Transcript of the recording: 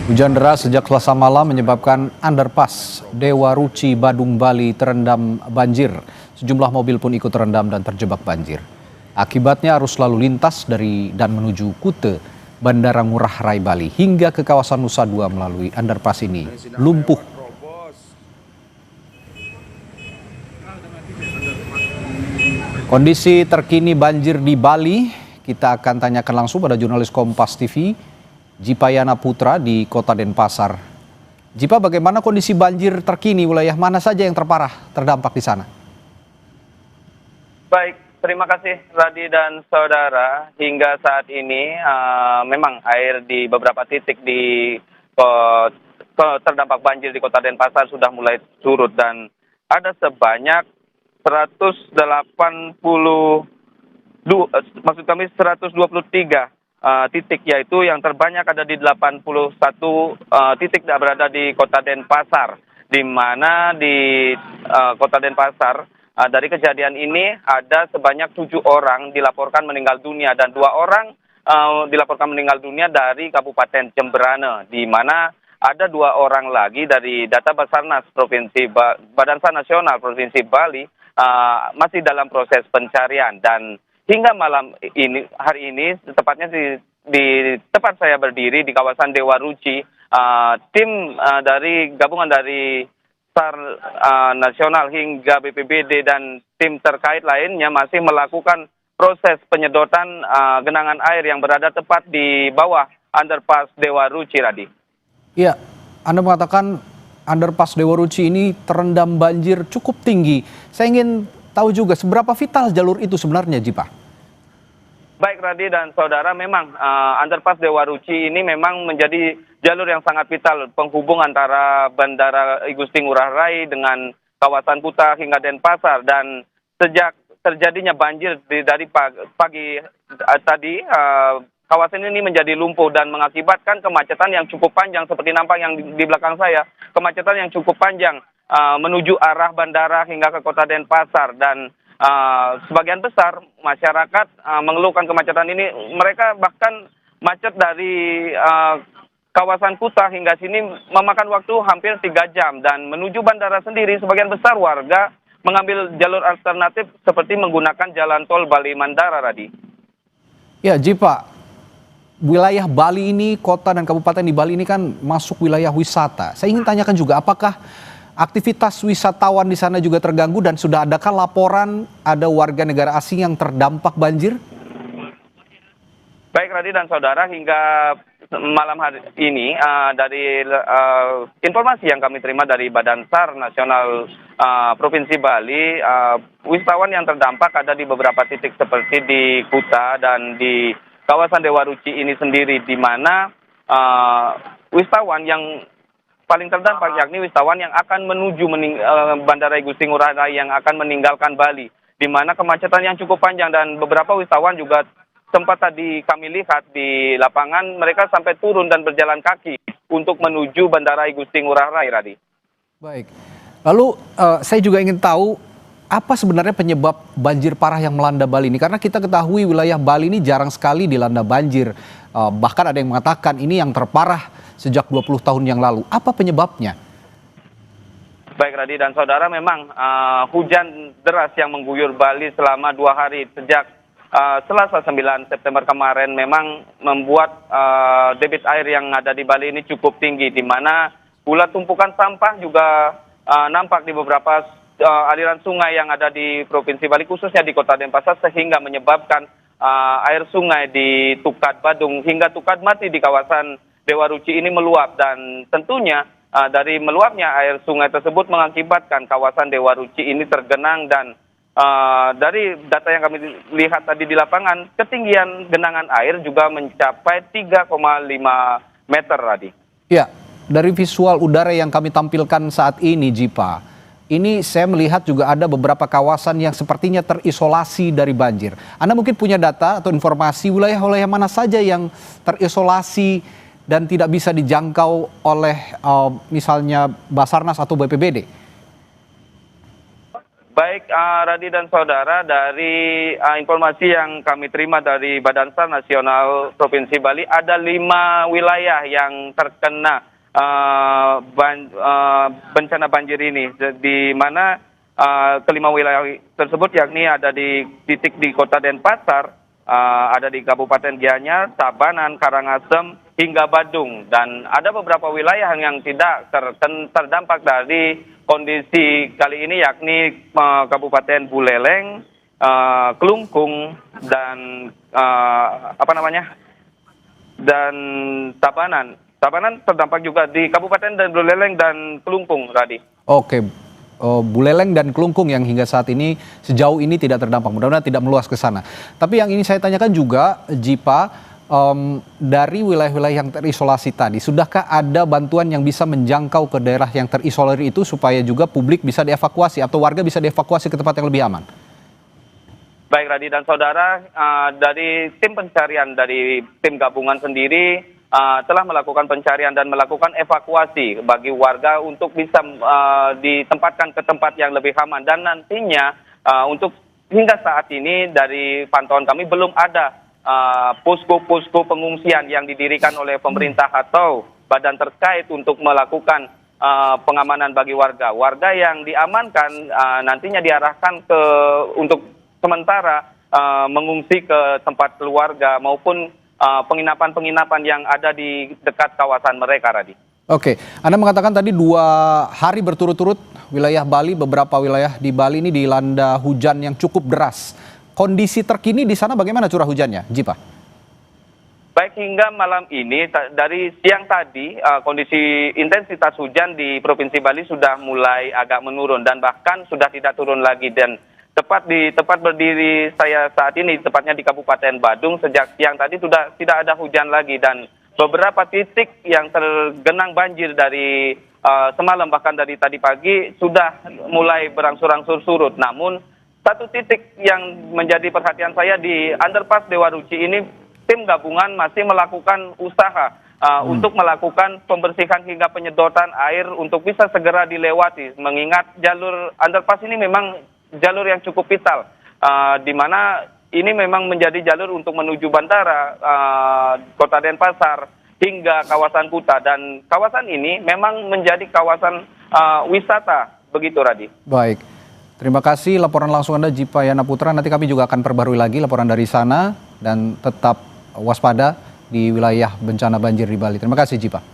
Hujan deras sejak Selasa malam menyebabkan underpass Dewa Ruci Badung Bali terendam banjir. Sejumlah mobil pun ikut terendam dan terjebak banjir. Akibatnya arus lalu lintas dari dan menuju Kute, Bandara Ngurah Rai Bali hingga ke kawasan Nusa Dua melalui underpass ini lumpuh. Kondisi terkini banjir di Bali kita akan tanyakan langsung pada jurnalis Kompas TV Jipayana Putra di Kota Denpasar. Jipa, bagaimana kondisi banjir terkini, wilayah mana saja yang terparah terdampak di sana? Baik, terima kasih Radi dan saudara. Hingga saat ini memang air di beberapa titik di terdampak banjir di Kota Denpasar sudah mulai surut dan ada sebanyak 123 titik, yaitu yang terbanyak ada di 81 titik berada di Kota Denpasar, di mana di Kota Denpasar dari kejadian ini ada sebanyak 7 orang dilaporkan meninggal dunia dan 2 orang dilaporkan meninggal dunia dari Kabupaten Jemberana, di mana ada 2 orang lagi dari data Basarnas Badan SAR Nasional Provinsi Bali masih dalam proses pencarian. Dan hingga malam ini, hari ini, tepatnya di tempat saya berdiri di kawasan Dewa Ruci, tim dari gabungan dari SAR Nasional hingga BPBD dan tim terkait lainnya masih melakukan proses penyedotan genangan air yang berada tepat di bawah underpass Dewa Ruci, Radi. Iya, Anda mengatakan underpass Dewa Ruci ini terendam banjir cukup tinggi. Saya ingin tahu juga seberapa vital jalur itu sebenarnya, Jipa? Baik Radi dan saudara, memang underpass Dewa Ruci ini memang menjadi jalur yang sangat vital penghubung antara Bandara I Gusti Ngurah Rai dengan kawasan Kuta hingga Denpasar. Dan sejak terjadinya banjir dari pagi tadi, kawasan ini menjadi lumpuh dan mengakibatkan kemacetan yang cukup panjang seperti nampak yang di belakang saya. Kemacetan yang cukup panjang menuju arah bandara hingga ke Kota Denpasar, dan sebagian besar masyarakat mengeluhkan kemacetan ini. Mereka bahkan macet dari kawasan Kuta hingga sini memakan waktu hampir 3 jam, dan menuju bandara sendiri sebagian besar warga mengambil jalur alternatif seperti menggunakan jalan tol Bali Mandara, Radi. Ya, Jipa, wilayah Bali ini, kota dan kabupaten di Bali ini kan masuk wilayah wisata. Saya ingin tanyakan juga, apakah aktivitas wisatawan di sana juga terganggu dan sudah adakah laporan ada warga negara asing yang terdampak banjir? Baik Radi dan saudara, hingga malam hari ini dari informasi yang kami terima dari Badan SAR Nasional Provinsi Bali, wisatawan yang terdampak ada di beberapa titik seperti di Kuta dan di kawasan Dewa Ruci ini sendiri, di mana wisatawan yang paling terdampak yakni wisatawan yang akan menuju Bandara I Gusti Ngurah Rai yang akan meninggalkan Bali, di mana kemacetan yang cukup panjang, dan beberapa wisatawan juga sempat tadi kami lihat di lapangan mereka sampai turun dan berjalan kaki untuk menuju Bandara I Gusti Ngurah Rai, Radi. Baik, lalu saya juga ingin tahu apa sebenarnya penyebab banjir parah yang melanda Bali ini? Karena kita ketahui wilayah Bali ini jarang sekali dilanda banjir. Bahkan ada yang mengatakan ini yang terparah sejak 20 tahun yang lalu. Apa penyebabnya? Baik Radi dan saudara, memang hujan deras yang mengguyur Bali selama 2 hari sejak Selasa 9 September kemarin memang membuat debit air yang ada di Bali ini cukup tinggi, di mana pula tumpukan sampah juga nampak di beberapa aliran sungai yang ada di Provinsi Bali, khususnya di Kota Denpasar, sehingga menyebabkan air sungai di Tukad Badung hingga Tukad Mati di kawasan Dewa Ruci ini meluap. Dan tentunya dari meluapnya air sungai tersebut mengakibatkan kawasan Dewa Ruci ini tergenang, dan dari data yang kami lihat tadi di lapangan, ketinggian genangan air juga mencapai 3,5 meter, Radi. Ya, dari visual udara yang kami tampilkan saat ini, Jipa, ini saya melihat juga ada beberapa kawasan yang sepertinya terisolasi dari banjir. Anda mungkin punya data atau informasi wilayah-wilayah mana saja yang terisolasi dan tidak bisa dijangkau oleh misalnya Basarnas atau BPBD? Baik, Radi dan saudara, dari informasi yang kami terima dari Badan SAR Nasional Provinsi Bali, ada 5 wilayah yang terkena bencana banjir ini, di mana kelima wilayah tersebut yakni ada di titik di Kota Denpasar, ada di Kabupaten Gianyar, Tabanan, Karangasem, hingga Badung, dan ada beberapa wilayah yang tidak terdampak dari kondisi kali ini, yakni Kabupaten Buleleng, Kelungkung, dan dan Tabanan. Tabanan terdampak juga di Kabupaten dan Buleleng dan Kelungkung, Radi. Oke, Buleleng dan Kelungkung yang hingga saat ini sejauh ini tidak terdampak, mudah-mudahan tidak meluas ke sana. Tapi yang ini saya tanyakan juga, Jipa, dari wilayah-wilayah yang terisolasi tadi, sudahkah ada bantuan yang bisa menjangkau ke daerah yang terisolir itu supaya juga publik bisa dievakuasi atau warga bisa dievakuasi ke tempat yang lebih aman? Baik, Radi dan saudara, dari tim pencarian dari tim gabungan sendiri telah melakukan pencarian dan melakukan evakuasi bagi warga untuk bisa ditempatkan ke tempat yang lebih aman, dan nantinya untuk hingga saat ini dari pantauan kami belum ada posko-posko pengungsian yang didirikan oleh pemerintah atau badan terkait untuk melakukan pengamanan bagi warga. Warga yang diamankan nantinya diarahkan untuk sementara mengungsi ke tempat keluarga maupun penginapan-penginapan yang ada di dekat kawasan mereka, Radi. Oke, Anda mengatakan tadi 2 hari berturut-turut wilayah Bali, beberapa wilayah di Bali ini dilanda hujan yang cukup deras. Kondisi terkini di sana bagaimana curah hujannya, Jipa? Baik, hingga malam ini, dari siang tadi, kondisi intensitas hujan di Provinsi Bali sudah mulai agak menurun dan bahkan sudah tidak turun lagi. Dan tepat di tempat berdiri saya saat ini, tepatnya di Kabupaten Badung, sejak siang tadi sudah tidak ada hujan lagi, dan beberapa titik yang tergenang banjir dari semalam bahkan dari tadi pagi sudah mulai berangsur-angsur surut. Namun satu titik yang menjadi perhatian saya di underpass Dewa Ruci ini, tim gabungan masih melakukan usaha untuk melakukan pembersihan hingga penyedotan air untuk bisa segera dilewati, mengingat jalur underpass ini memang jalur yang cukup vital, di mana ini memang menjadi jalur untuk menuju bandara Kota Denpasar hingga kawasan Kuta, dan kawasan ini memang menjadi kawasan wisata, begitu, Radi. Baik, terima kasih laporan langsung Anda, Jipa Yana Putra. Nanti kami juga akan perbarui lagi laporan dari sana, dan tetap waspada di wilayah bencana banjir di Bali. Terima kasih, Jipa.